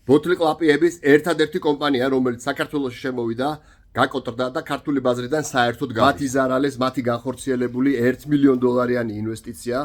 ბოთლი კლაპიების ერთადერთი კომპანია, რომელიც საქართველოში შემოვიდა, გაკოტრდა და ქართული ბაზრიდან საერთოდ მათ იზარალეს მათი განხორციელებული $1 მილიონ ინვესტიცია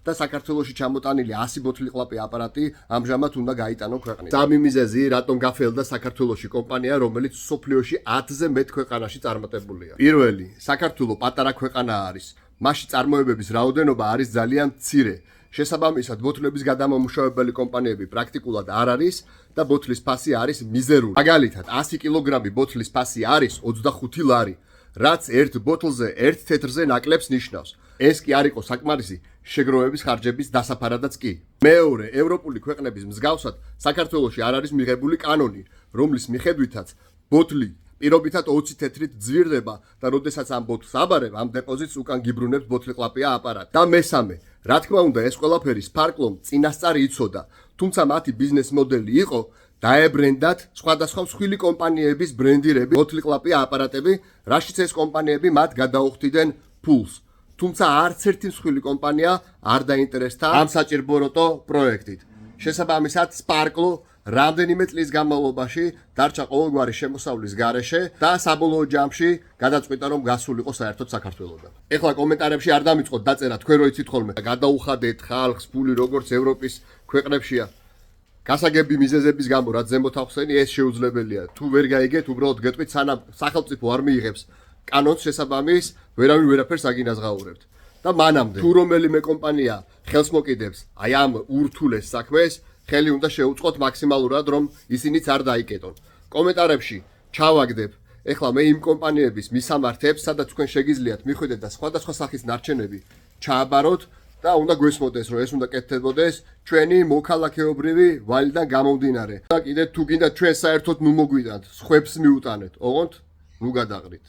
და საქართველოში ჩამოტანილი 100 ბოთლი კლაპი აპარატი ამჟამად უნდა გაიტანონ ქვეყნიდან. სამი მიზეზი, რატომ გაფეილდა საქართველოში კომპანია, რომელიც სოფლიოში 10-ზე მეტ ქვეყანაში წარმატებულია. პირველი, საქართველო პატარა ქვეყანა არის. მასში წარმოებების რაოდენობა არის ძალიან მცირე. შესაბამისად, ბოთლების გადამამუშავებელი კომპანიები პრაქტიკულად არ არის და ბოთლის ფასი არის მიზერული. მაგალითად, 100 კილოგრამი ბოთლის ფასი არის 25 ლარი, რაც ერთ ბოთლზე 1 თეთრზე ნაკლებს ნიშნავს. ეს კი არ იყო საკმარისი შეგროვების ხარჯების დასაფარადაც კი. მეორე, ევროპული ქვეყნების მსგავსად, საქართველოში არ არის მიღებული კანონი, რომლის მიხედვითაც ბოთლი პირობითად 20 თეთრით ძვირდება და როდესაც ამ ბოთლს აბარებ, ამ დეპოზიტს უკან გიბრუნებს ბოთლი კლაპია აპარატი. და მესამე, რა თქმა უნდა, ეს ყველაფერი სპარკლომ წინასწარ იცოდა, თუმცა მათი ბიზნეს მოდელი იყო დაებრენდათ სხვადასხვა მსხვილი კომპანიების ბრენდირები ბოთლი კლაპია აპარატები, რაშიც ეს კომპანიები მათ გადაუხდიდნენ ფულს. თუმცა არც ერთი მსხვილი კომპანია არ დაინტერესდა ამ საჭირბოროტო პროექტით. შესაბამისად, სპარკლო რამდენიმე წლის განმავლობაში დარჩა ყოველგვარი შემოსავლის გარეშე და საბოლოო ჯამში გადაწყვიტა რომ გასულიყო საერთოდ საქართველოდან. ეხლა კომენტარებში არ დამიწყოთ დაწერა თქვენ რო იცით ხოლმე გადაუხადეთ ხალხს ფული როგორც ევროპის ქვეყნებშია. გასაგები მიზეზების გამო რაც ზემოთ ახსენი ეს შეუძლებელია. თუ ვერ გაიგეთ უბრალოდ გეტყვით სანამ სახელმწიფო არ მიიღებს კანონს შესაბამის ვერავინ ვერაფერს აგინაზღაურებთ. და მანამდე თუ რომელიმე კომპანია ხელს მოკიდებს აი ამ ურთულეს საქმეს ხელი უნდა შეუწყოთ მაქსიმალურად რომ ისინიც არ დაიკეტონ. კომენტარებში ჩავაგდებ ეხლა მე იმ კომპანიების მისამართებს სადაც თქვენ შეგიძლიათ მიხვიდეთ და სხვადასხვა სახის ნარჩენები ჩააბაროთ და უნდა გვესმოდეს რომ ეს უნდა კეთდებოდეს ჩვენი მოქალაქეობრივი ვალიდან გამომდინარე. და კიდე თუ გინდა ჩვენ საერთოდ ნუ მოგვიტანთ, სხვებს მიუტანეთ. ოღონდ ნუ გადაყრით.